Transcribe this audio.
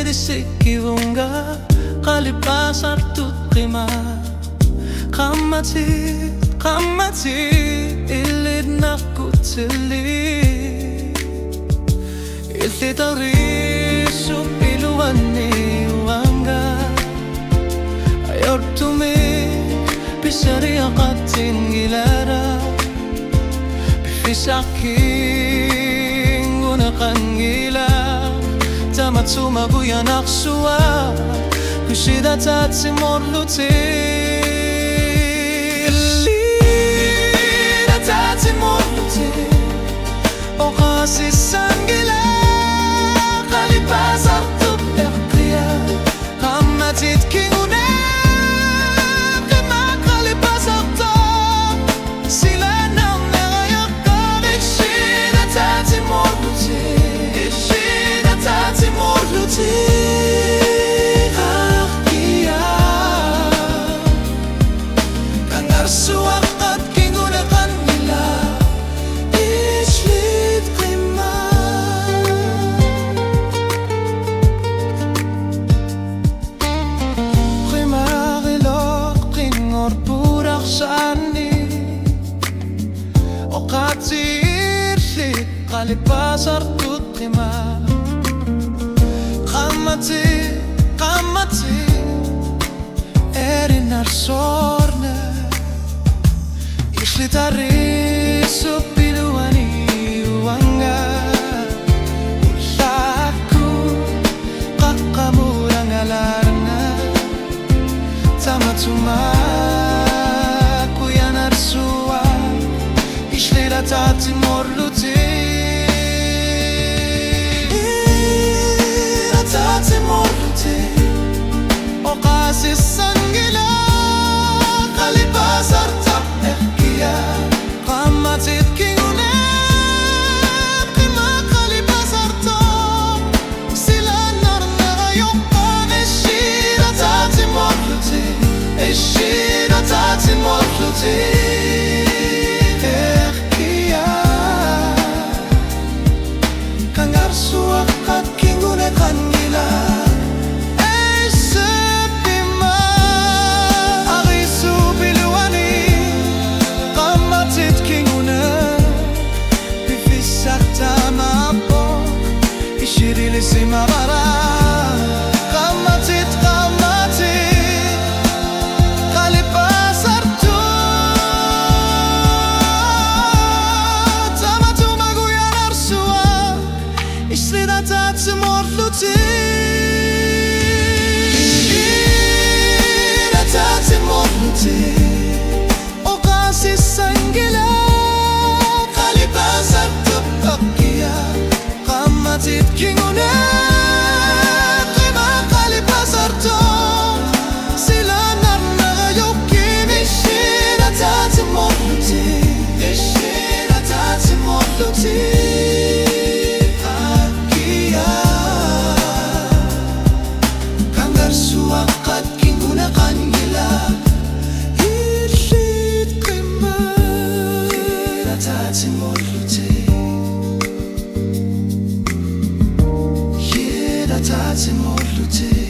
Kivunga qalipasar tutqima qammati ilidnaqutili iltitarisu iluwani wanga ayortumi bisariaqatin gilara bifisakin gunaqangila tamatuma buyanaqsuwa kushida tatsimorluti lida tatsimorluti oqasi sangila qalipasar tub'eqtiya qammatit kingune qima qalipasar to silana nerayaqar ishida tatsimorluti Tatsimorluti haqqiya Kangar suwaqat kinguna qanila ishlit qima Qima qiloq qingor puraq shani Oqati irshlit qalipasar tutqima Qammati erinar sorne Ishlitarisu piluani wanga Ullaku qaqqamurang alarna Tamatuma kuyanar suwa Ishlita tatsimorluti Tatsimorluti oqasi sangila qalipasar tub'eqtiya qammatit kingune qima qalipasar to silanar nerayaqan ishida tatsimorluti eqtiya kangar suwaqat kingune qanila Simabara qammatit qalipasar tu tamatuma guyanar suwa ishlida tatsimorluti oqasi sangila qalipasar tub'eqtiya qammatit kingune qima qalipasar to silanar nerayaqin ishida tatsimorluti haqqiya kangar suwaqat kingune qanila ishlit qima tatsimorluti Tatsimorluti